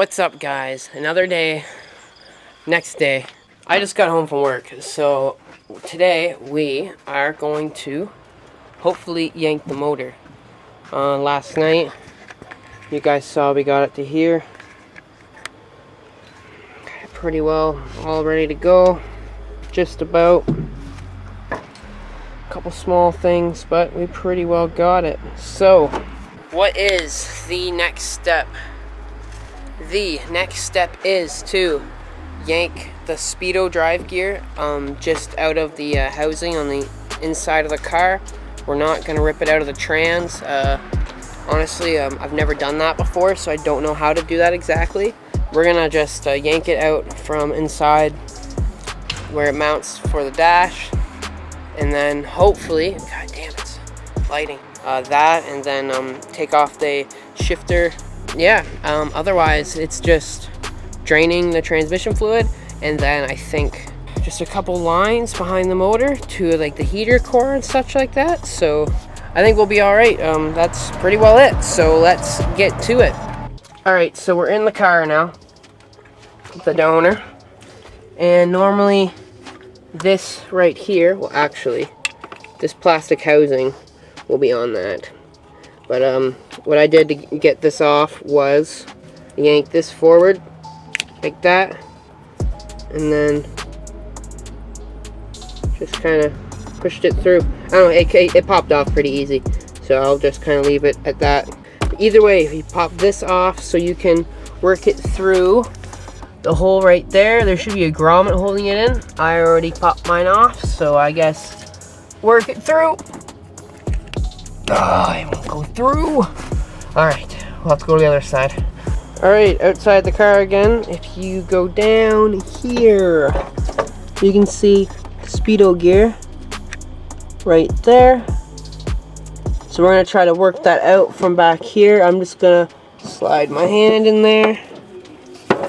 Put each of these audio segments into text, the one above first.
What's up, guys? Another day, next day. I just got home from work, so today we are going to hopefully yank the motor. Last night, you guys saw we got it to here. Pretty well, all ready to go. Just about. A couple small things, but we pretty well got it. So, what is the next step? The next step is to yank the Speedo drive gear just out of the housing on the inside of the car. We're not going to rip it out of the trans. Honestly, I've never done that before, so I don't know how to do that exactly. We're going to just yank it out from inside where it mounts for the dash, and then hopefully, god damn, it's lighting, that, and then take off the shifter. Yeah, otherwise it's just draining the transmission fluid, and then I think just a couple lines behind the motor to like the heater core and such like that. So I think we'll be all right. That's pretty well it. So let's get to it. All right, so we're in the car now, the donor, and normally this right here, well actually this plastic housing will be on that. But what I did to get this off was yank this forward like that, and then just kind of pushed it through. I don't know, it popped off pretty easy, so I'll just kind of leave it at that. But either way, if you pop this off so you can work it through the hole right there, there should be a grommet holding it in. I already popped mine off, so I guess work it through. Oh, it won't go through. Alright, we'll have to go to the other side. Alright, outside the car again. If you go down here, you can see Speedo gear right there. So we're going to try to work that out from back here. I'm just going to slide my hand in there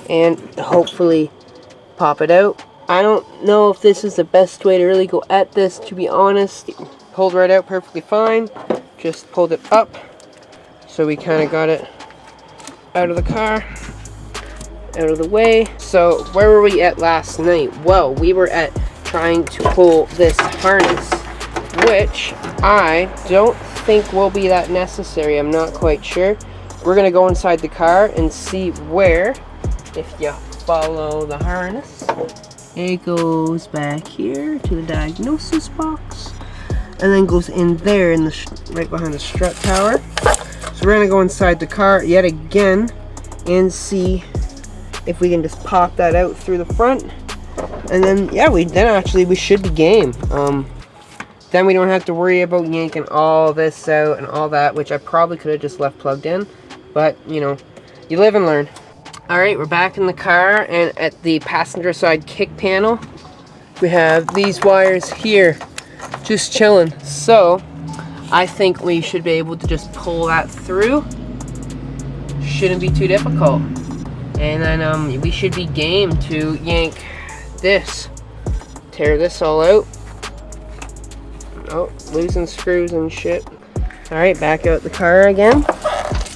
and hopefully pop it out. I don't know if this is the best way to really go at this, to be honest. Pulled right out perfectly fine. Just pulled it up, so we kind of got it out of the car, out of the way. So where were we at last night? Well, we were at trying to pull this harness, which I don't think will be that necessary. I'm not quite sure. We're gonna go inside the car and see where, if you follow the harness, it goes back here to the diagnosis box, and then goes in there in the right behind the strut tower. So we're gonna go inside the car yet again and see if we can just pop that out through the front, and then yeah, we should be game. Then we don't have to worry about yanking all this out and all that, which I probably could have just left plugged in, but you know, you live and learn. All right, we're back in the car, and at the passenger side kick panel we have these wires here just chilling. So I think we should be able to just pull that through. Shouldn't be too difficult, and then we should be game to yank this, tear this all out. Oh, losing screws and shit. All right, back out the car again.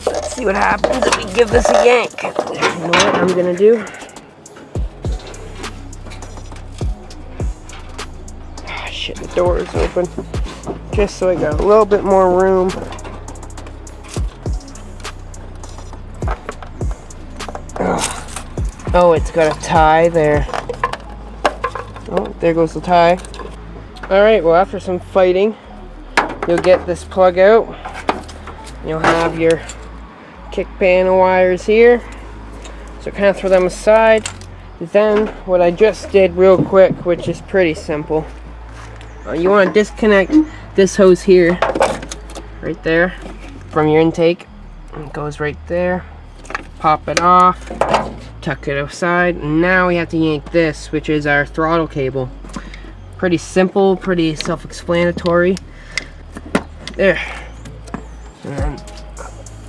Let's see what happens if we give this a yank. You know what I'm gonna do? Shit, the door is open. Just so I got a little bit more room. Oh, it's got a tie there. Oh, there goes the tie. Alright, well, after some fighting, you'll get this plug out. You'll have your kick panel wires here. So kind of throw them aside. Then, what I just did real quick, which is pretty simple. You want to disconnect this hose here, right there, from your intake. It goes right there. Pop it off, tuck it aside. And now we have to yank this, which is our throttle cable. Pretty simple, pretty self-explanatory. There. And then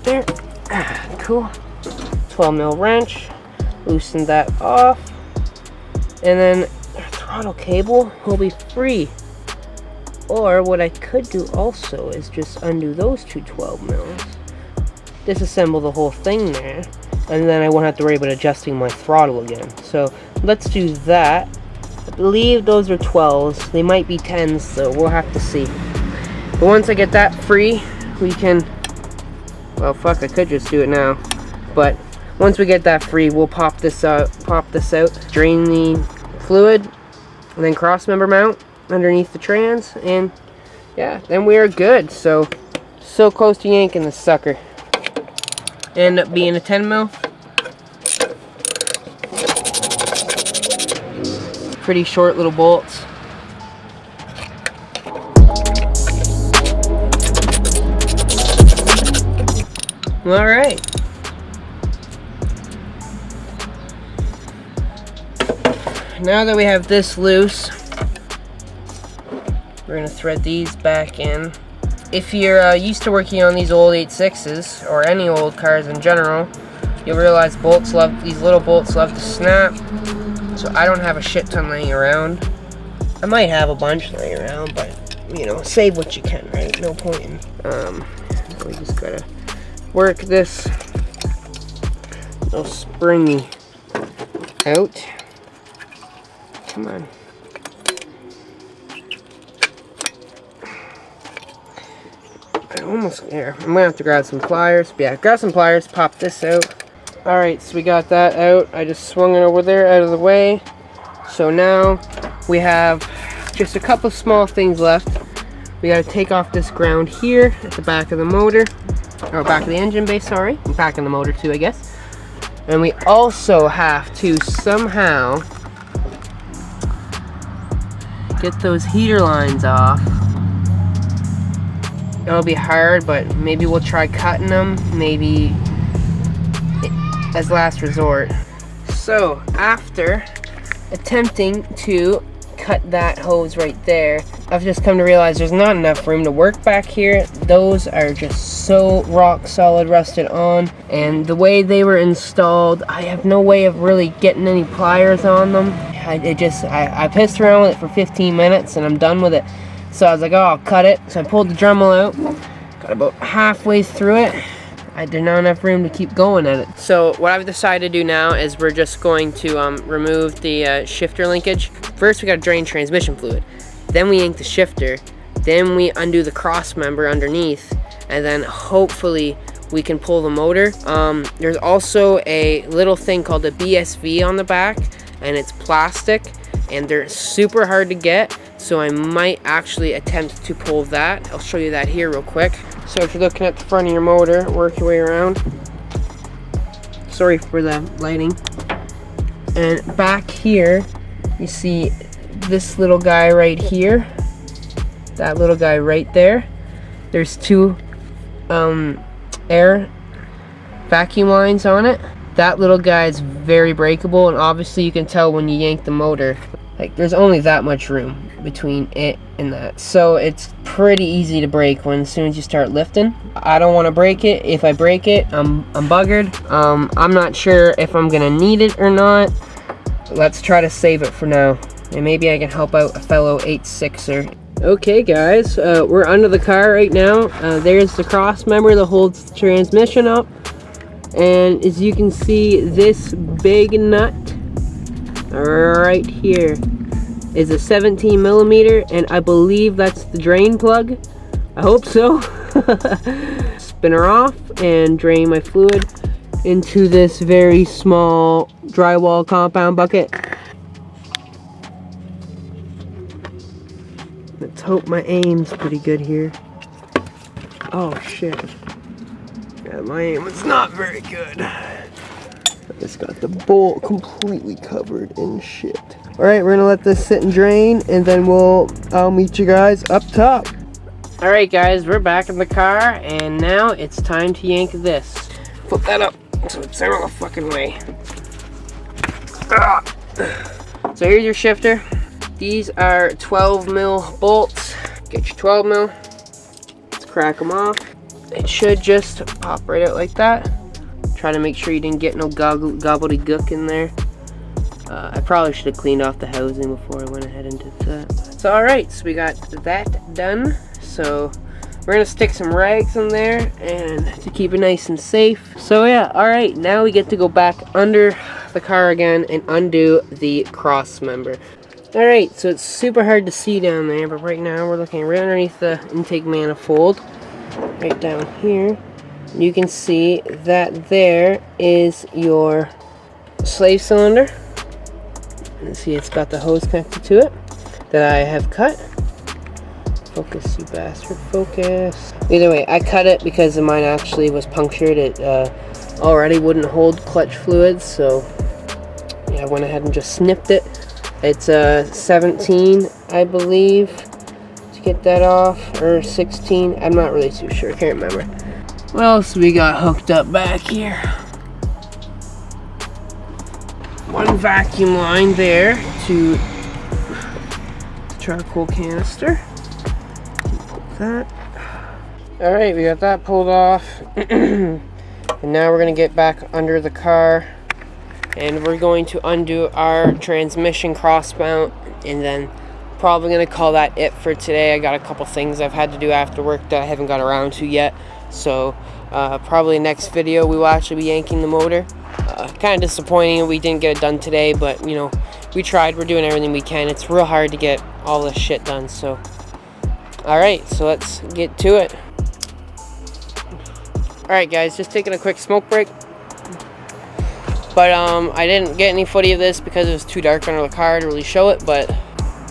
there. Cool. 12mm wrench. Loosen that off. And then our throttle cable will be free. Or what I could do also is just undo those two 12mm, disassemble the whole thing there, and then I won't have to worry about adjusting my throttle again. So let's do that. I believe those are 12s. They might be 10s, so we'll have to see. But once I get that free, we can, well, fuck, I could just do it now. But once we get that free, we'll pop this out, drain the fluid, and then cross member mount underneath the trans, and yeah, then we are good. So close to yanking this sucker. End up being a 10 mil. Pretty short little bolts. All right. Now that we have this loose, we're gonna thread these back in. If you're used to working on these old 86s, or any old cars in general, you'll realize these little bolts love to snap. So I don't have a shit ton laying around. I might have a bunch laying around, but you know, save what you can, right? No point in. We just gotta work this little springy out. Come on. Almost there. I'm gonna have to grab some pliers. But yeah, grab some pliers, pop this out. Alright, so we got that out. I just swung it over there out of the way. So now we have just a couple small things left. We gotta take off this ground here at the back of the motor, or back of the engine bay, sorry. Back in the motor too, I guess. And we also have to somehow get those heater lines off. It'll be hard, but maybe we'll try cutting them, maybe as last resort. So after attempting to cut that hose right there, I've just come to realize there's not enough room to work back here. Those are just so rock solid rusted on, and the way they were installed, I have no way of really getting any pliers on them. I pissed around with it for 15 minutes and I'm done with it. So I was like, oh, I'll cut it. So I pulled the Dremel out, got about halfway through it. I did not enough room to keep going at it. So what I've decided to do now is we're just going to remove the shifter linkage. First we gotta drain transmission fluid. Then we yank the shifter. Then we undo the cross member underneath. And then hopefully we can pull the motor. There's also a little thing called a BSV on the back, and it's plastic, and they're super hard to get. So I might actually attempt to pull that. I'll show you that here real quick. So if you're looking at the front of your motor, work your way around. Sorry for the lighting. And back here, you see this little guy right here. That little guy right there. There's two air vacuum lines on it. That little guy is very breakable, and obviously you can tell when you yank the motor. Like, there's only that much room between it and that. So it's pretty easy to break as soon as you start lifting. I don't want to break it. If I break it, I'm buggered. I'm not sure if I'm gonna need it or not. Let's try to save it for now. And maybe I can help out a fellow 86er. Okay guys, we're under the car right now. There's the cross member that holds the transmission up. And as you can see, this big nut right here is a 17 millimeter, and I believe that's the drain plug. I hope so. Spin her off and drain my fluid into this very small drywall compound bucket. Let's hope my aim's pretty good here. Oh shit. Yeah, my aim was not very good. I just got the bolt completely covered in shit. Alright, we're gonna let this sit and drain, and then I'll meet you guys up top. Alright guys, we're back in the car, and now it's time to yank this. Flip that up so it's out of the fucking way. So here's your shifter. These are 12 mil bolts. Get your 12 mil. Let's crack them off. It should just pop right out like that. Try to make sure you didn't get no gobbledygook in there. I probably should have cleaned off the housing before I went ahead and did that. So alright, so we got that done. So We're gonna stick some rags in there and to keep it nice and safe. So yeah, alright, now we get to go back under the car again and undo the cross member. Alright, so it's super hard to see down there, but right now we're looking right underneath the intake manifold. Right down here. You can see that there is your slave cylinder. And see, it's got the hose connected to it that I have cut. Focus, you bastard, focus. Either way, I cut it because mine actually was punctured. It already wouldn't hold clutch fluids, so yeah, I went ahead and just snipped it. It's 17, I believe, to get that off, or 16. I'm not really too sure, can't remember. What else we got hooked up back here? One vacuum line there to the charcoal canister. That. Alright, we got that pulled off. And now we're going to get back under the car. And we're going to undo our transmission cross mount. And then probably going to call that it for today. I got a couple things I've had to do after work that I haven't got around to yet. So probably next video we will actually be yanking the motor. Kind of disappointing we didn't get it done today. But, you know, we tried. We're doing everything we can. It's real hard to get all this shit done. So... Alright, so let's get to it. Alright guys, just taking a quick smoke break. But I didn't get any footage of this because it was too dark under the car to really show it, but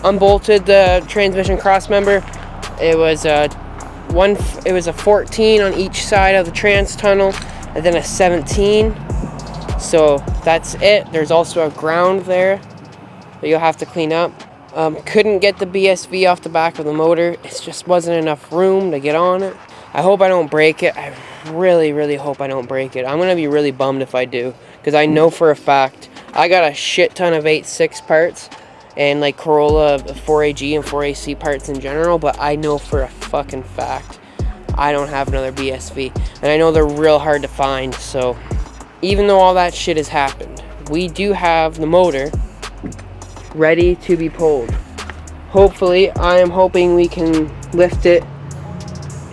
unbolted the transmission cross member. It was a 14 on each side of the trans tunnel and then a 17. So that's it. There's also a ground there that you'll have to clean up. Couldn't get the BSV off the back of the motor. It just wasn't enough room to get on it. I hope I don't break it. I really, really hope I don't break it. I'm going to be really bummed if I do. Because I know for a fact, I got a shit ton of Ae86 parts. And like Corolla 4AG and 4AC parts in general. But I know for a fucking fact, I don't have another BSV. And I know they're real hard to find. So, even though all that shit has happened, we do have the motor ready to be pulled. Hopefully, I am hoping we can lift it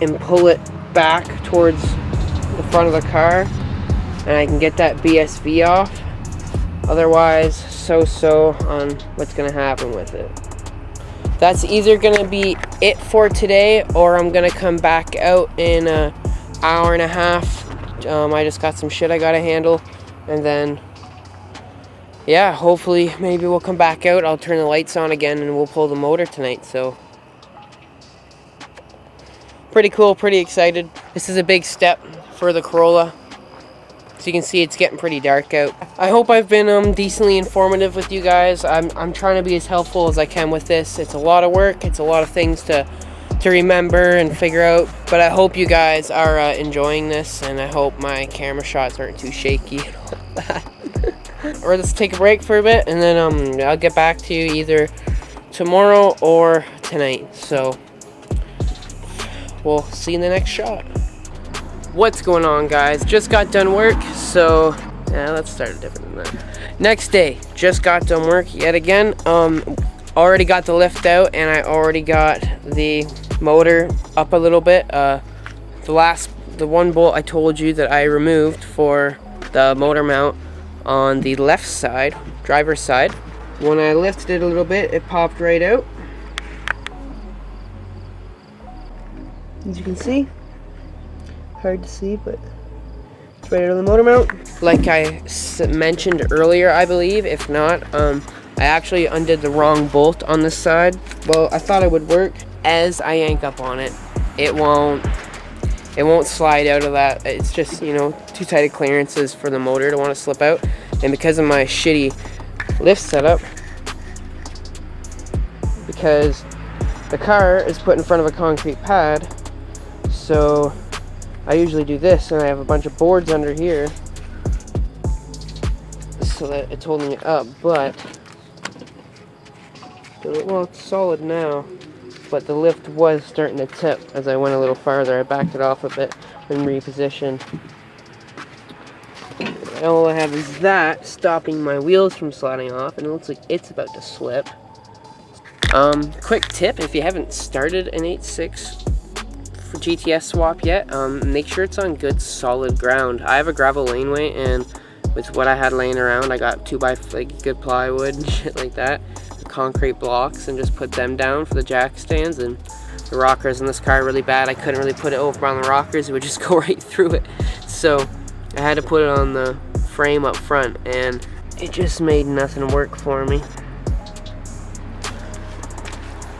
and pull it back towards the front of the car and I can get that BSV off. Otherwise, so on what's going to happen with it. That's either going to be it for today or I'm going to come back out in an hour and a half. I just got some shit I got to handle and then yeah, hopefully maybe we'll come back out. I'll turn the lights on again and we'll pull the motor tonight. So pretty cool, pretty excited. This is a big step for the Corolla. So you can see it's getting pretty dark out. I hope I've been decently informative with you guys. I'm trying to be as helpful as I can with this. It's a lot of work. It's a lot of things to remember and figure out. But I hope you guys are enjoying this and I hope my camera shots aren't too shaky and all that. Or let's take a break for a bit and then I'll get back to you either tomorrow or tonight. So we'll see you in the next shot. What's going on, guys? Just got done work, so yeah, let's start it different than that. Next day, just got done work yet again. Already got the lift out and I already got the motor up a little bit. The one bolt I told you that I removed for the motor mount on the left side, driver's side. When I lifted it a little bit, it popped right out. As you can see, hard to see, but it's right out of the motor mount. Like I mentioned earlier, I believe, if not, I actually undid the wrong bolt on this side. Well, I thought it would work. As I yank up on it, it won't slide out of that. It's just, you know, too tight of clearances for the motor to want to slip out. And because of my shitty lift setup, because the car is put in front of a concrete pad, so I usually do this and I have a bunch of boards under here so that it's holding it up, but well, it's solid now. But the lift was starting to tip as I went a little farther. I backed it off a bit and repositioned. All I have is that stopping my wheels from sliding off, and it looks like it's about to slip. Quick tip, if you haven't started an 86 for GTS swap yet, make sure it's on good solid ground. I have a gravel laneway, and with what I had laying around, I got 2x like good plywood and shit like that, concrete blocks, and just put them down for the jack stands. And the rockers in this car are really bad. I couldn't really put it over on the rockers, it would just go right through it. So I had to put it on the frame up front, and it just made nothing work for me.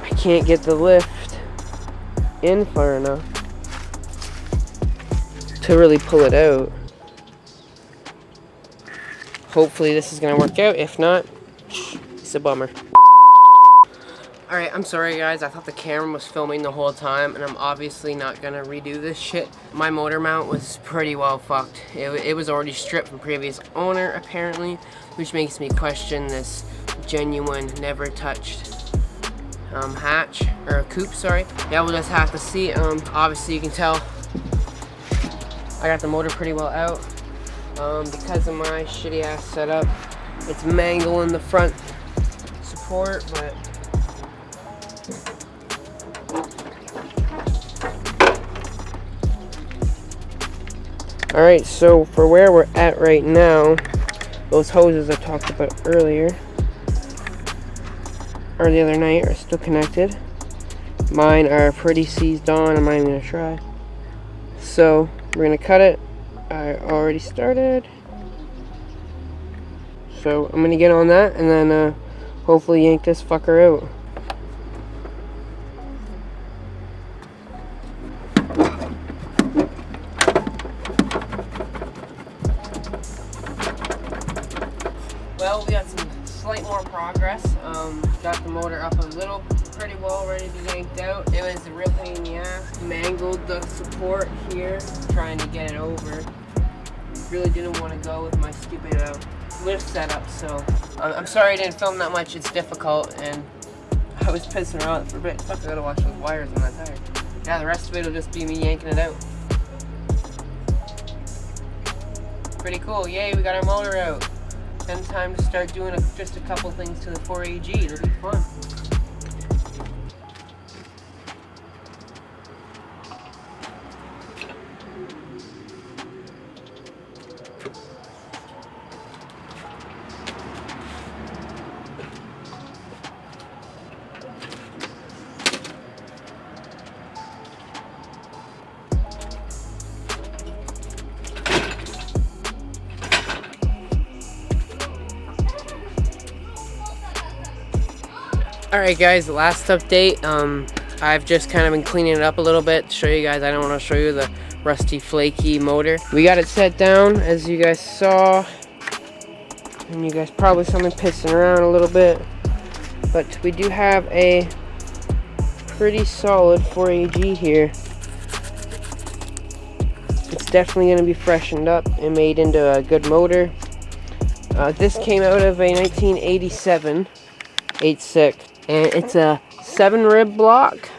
I can't get the lift in far enough to really pull it out. Hopefully this is gonna work out. If not, it's a bummer. Alright, I'm sorry guys, I thought the camera was filming the whole time, and I'm obviously not gonna redo this shit. My motor mount was pretty well fucked. It was already stripped from previous owner apparently, which makes me question this genuine, never touched hatch, or coupe, sorry. Yeah, we'll just have to see. Obviously you can tell I got the motor pretty well out. Because of my shitty ass setup, it's mangling the front support, but alright, so for where we're at right now, those hoses I talked about earlier, or the other night, are still connected. Mine are pretty seized on. I'm not even gonna try. So we're gonna cut it. I already started. So I'm gonna get on that and then hopefully yank this fucker out. Well, we got some slight more progress. Got the motor up a little, pretty well ready to be yanked out. It was a real pain in the ass. Mangled the support here, trying to get it over. Really didn't want to go with my stupid lift setup, so I'm sorry I didn't film that much. It's difficult, and I was pissing around for a bit. Fuck, I gotta watch those wires on that tire. Yeah, the rest of it will just be me yanking it out. Pretty cool. Yay, we got our motor out. Then time to start doing just a couple things to the 4AG. It'll be fun. Alright guys, last update. I've just kind of been cleaning it up a little bit to show you guys. I don't want to show you the rusty flaky motor. We got it set down as you guys saw, and you guys probably saw me pissing around a little bit, but we do have a pretty solid 4AG here. It's definitely going to be freshened up and made into a good motor. This came out of a 1987 Ae86. And it's a 7-rib block.